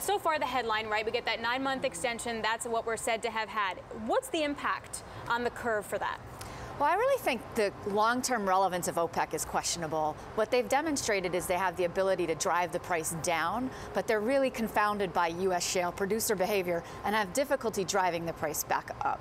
So far the headline, right? We get that 9-month extension. That's what we're said to have had. What's the impact on the curve for that? Well, I really think the long-term relevance of OPEC is questionable. What they've demonstrated is they have the ability to drive the price down, but they're really confounded by U.S. shale producer behavior and have difficulty driving the price back up.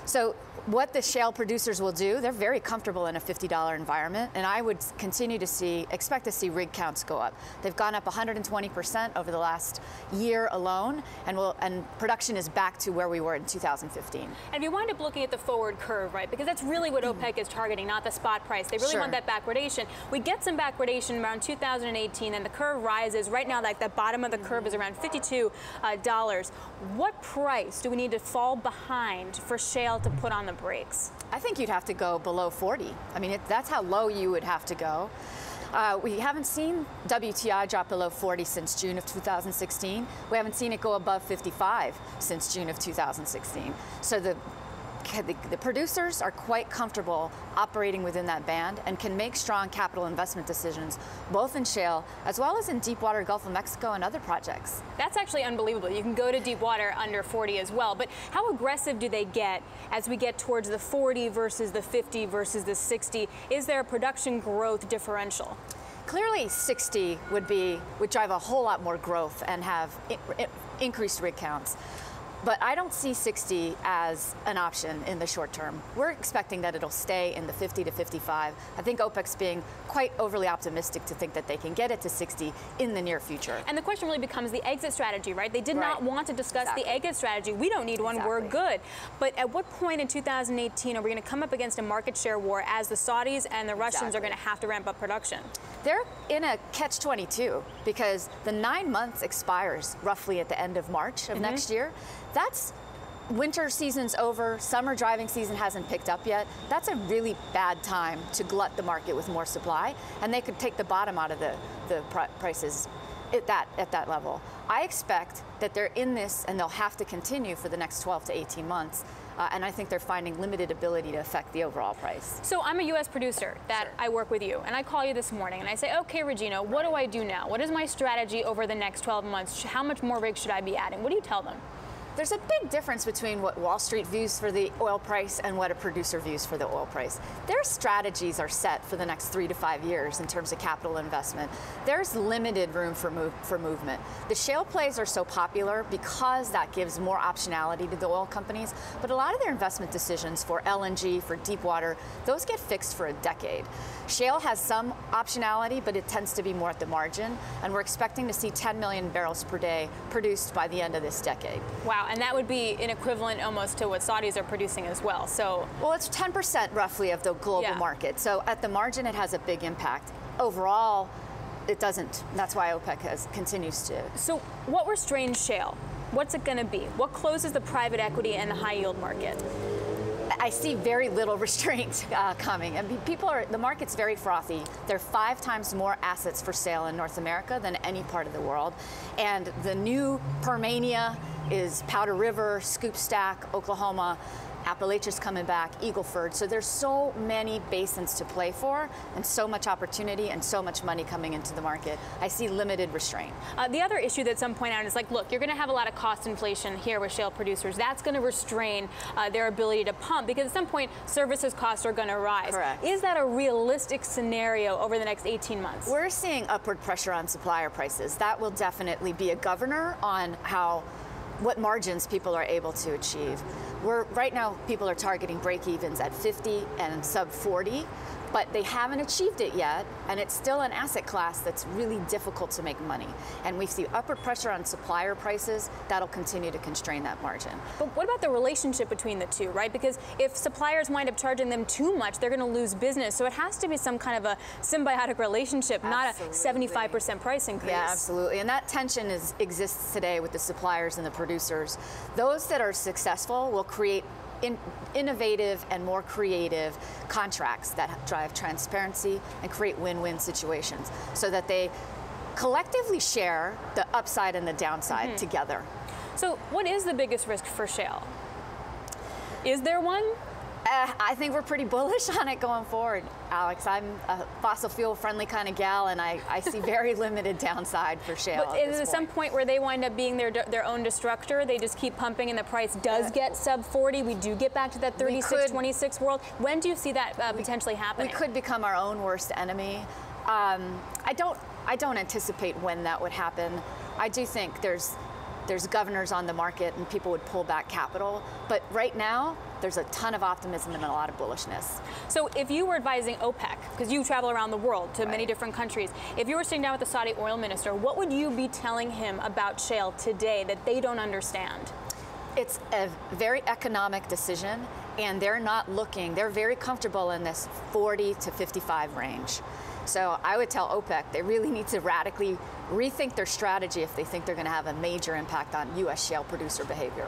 So what the shale producers will do, they're very comfortable in a $50 environment, and I would continue to expect to see rig counts go up. They've gone up 120% over the last year alone, and production is back to where we were in 2015. And if you wind up looking at the forward curve, right, because that's really what OPEC is targeting, not the spot price. They really want that backwardation. We get some backwardation around 2018, and the curve rises. Right now, like the bottom of the curve is around $52. What price do we need to fall behind for shale to put on the brakes? I think you'd have to go below 40. I mean, that's how low you would have to go. We haven't seen WTI drop below 40 since June of 2016. We haven't seen it go above 55 since June of 2016. So the producers are quite comfortable operating within that band and can make strong capital investment decisions, both in shale as well as in deepwater Gulf of Mexico and other projects. That's actually unbelievable. You can go to deep water under 40 as well. But how aggressive do they get as we get towards the 40 versus the 50 versus the 60? Is there a production growth differential? Clearly 60 would drive a whole lot more growth and have increased rig counts. But I don't see 60 as an option in the short term. We're expecting that it'll stay in the 50 to 55. I think OPEC's being quite overly optimistic to think that they can get it to 60 in the near future. And the question really becomes the exit strategy, right? They did not want to discuss the exit strategy. We don't need one, we're good. But at what point in 2018 are we going to come up against a market share war as the Saudis and the Russians are going to have to ramp up production? They're in a catch-22 because the 9 months expires roughly at the end of March of next year. That's winter season's over, summer driving season hasn't picked up yet. That's a really bad time to glut the market with more supply, and they could take the bottom out of the prices at that level. I expect that they're in this and they'll have to continue for the next 12 to 18 months. And I think they're finding limited ability to affect the overall price. So I'm a U.S. producer that I work with you, and I call you this morning and I say, okay, Regina, what do I do now? What is my strategy over the next 12 months? How much more rigs should I be adding? What do you tell them? There's a big difference between what Wall Street views for the oil price and what a producer views for the oil price. Their strategies are set for the next 3 to 5 years in terms of capital investment. There's limited room for movement. The shale plays are so popular because that gives more optionality to the oil companies, but a lot of their investment decisions for LNG, for deep water, those get fixed for a decade. Shale has some optionality, but it tends to be more at the margin, and we're expecting to see 10 million barrels per day produced by the end of this decade. Wow, and that would be an equivalent almost to what Saudis are producing as well. So, well, it's 10% roughly of the global market. So at the margin, it has a big impact. Overall, it doesn't. That's why OPEC continues to. So what restrains shale? What's it going to be? What closes the private equity and the high yield market? I see very little restraint coming. I mean, the market's very frothy. There are 5 times more assets for sale in North America than any part of the world. And the new Permania is Powder River, Scoop Stack, Oklahoma. Appalachia's coming back, Eagle Ford. So there's so many basins to play for and so much opportunity and so much money coming into the market. I see limited restraint. The other issue that some point out is like, look, you're going to have a lot of cost inflation here with shale producers. That's going to restrain their ability to pump because at some point services costs are going to rise. Correct. Is that a realistic scenario over the next 18 months? We're seeing upward pressure on supplier prices. That will definitely be a governor on what margins people are able to achieve. Right now, people are targeting break-evens at 50 and sub 40, but they haven't achieved it yet, and it's still an asset class that's really difficult to make money. And we see upward pressure on supplier prices. That'll continue to constrain that margin. But what about the relationship between the two, right? Because if suppliers wind up charging them too much, they're going to lose business. So it has to be some kind of a symbiotic relationship, not a 75% price increase. Yeah, absolutely. And that tension exists today with the suppliers and the producers. Those that are successful will create innovative and more creative contracts that drive transparency and create win-win situations so that they collectively share the upside and the downside together. So what is the biggest risk for shale? Is there one? I think we're pretty bullish on it going forward, Alex. I'm a fossil fuel friendly kind of gal, and I see very limited downside for shale. But is there some point where they wind up being their own destructor? They just keep pumping and the price does get sub 40? We do get back to that 36, 26 world. When do you see that potentially happening? We could become our own worst enemy. I don't anticipate when that would happen. I do think there's governors on the market and people would pull back capital, but right now there's a ton of optimism and a lot of bullishness. So if you were advising OPEC, because you travel around the world to many different countries, if you were sitting down with the Saudi oil minister, what would you be telling him about shale today that they don't understand? It's a very economic decision, and they're not looking, they're very comfortable in this 40 to 55 range. So I would tell OPEC they really need to radically rethink their strategy if they think they're going to have a major impact on U.S. shale producer behavior.